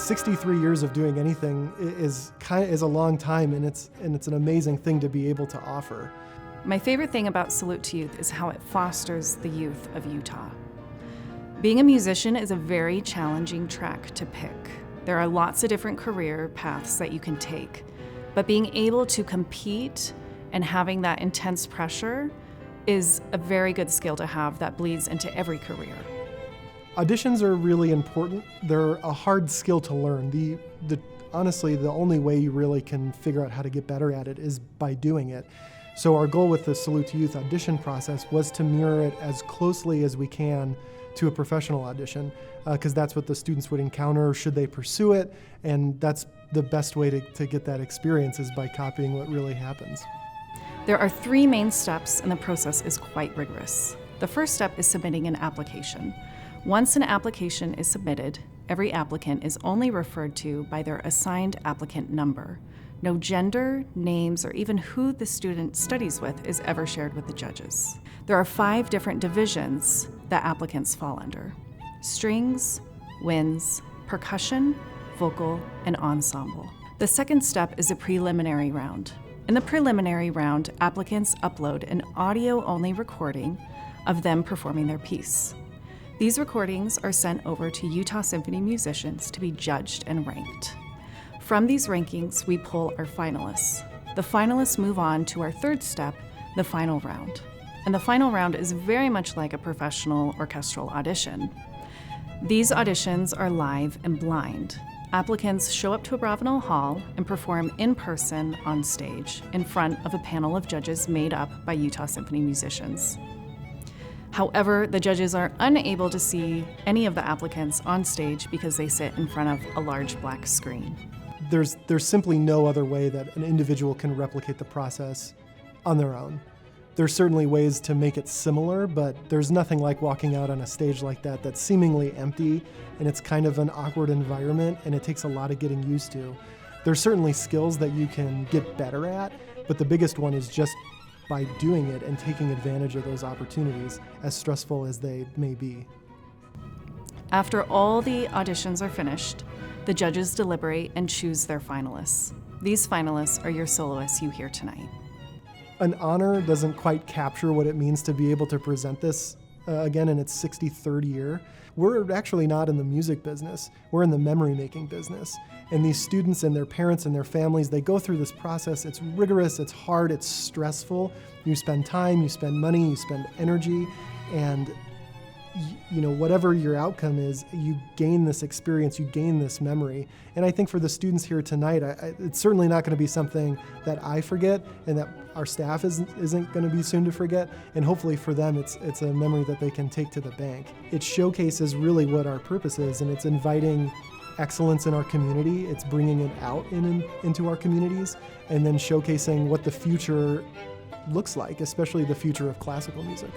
63 years of doing anything is a long time, and it's an amazing thing to be able to offer. My favorite thing about Salute to Youth is how it fosters the youth of Utah. Being a musician is a very challenging track to pick. There are lots of different career paths that you can take, but being able to compete and having that intense pressure is a very good skill to have that bleeds into every career. Auditions are really important. They're a hard skill to learn. Honestly, the only way you really can figure out how to get better at it is by doing it. So our goal with the Salute to Youth audition process was to mirror it as closely as we can to a professional audition, because that's what the students would encounter should they pursue it, and that's the best way to get that experience is by copying what really happens. There are 3 main steps, and the process is quite rigorous. The first step is submitting an application. Once an application is submitted, every applicant is only referred to by their assigned applicant number. No gender, names, or even who the student studies with is ever shared with the judges. There are 5 different divisions that applicants fall under: strings, winds, percussion, vocal, and ensemble. The second step is a preliminary round. In the preliminary round, applicants upload an audio-only recording of them performing their piece. These recordings are sent over to Utah Symphony musicians to be judged and ranked. From these rankings, we pull our finalists. The finalists move on to our third step, the final round. And the final round is very much like a professional orchestral audition. These auditions are live and blind. Applicants show up to Abravanel Hall and perform in person on stage in front of a panel of judges made up by Utah Symphony musicians. However, the judges are unable to see any of the applicants on stage because they sit in front of a large black screen. There's simply no other way that an individual can replicate the process on their own. There's certainly ways to make it similar, but there's nothing like walking out on a stage like that that's seemingly empty, and it's kind of an awkward environment, and it takes a lot of getting used to. There's certainly skills that you can get better at, but the biggest one is just by doing it and taking advantage of those opportunities, as stressful as they may be. After all the auditions are finished, the judges deliberate and choose their finalists. These finalists are your soloists you hear tonight. An honor doesn't quite capture what it means to be able to present this again in its 63rd year. We're actually not in the music business. We're in the memory-making business. And these students and their parents and their families, they go through this process. It's rigorous, it's hard, it's stressful. You spend time, you spend money, you spend energy, and whatever your outcome is, you gain this experience, you gain this memory. And I think for the students here tonight, it's certainly not going to be something that I forget and that our staff isn't going to be soon to forget. And hopefully for them, it's a memory that they can take to the bank. It showcases really what our purpose is, and it's inviting excellence in our community. It's bringing it out into our communities, and then showcasing what the future looks like, especially the future of classical music.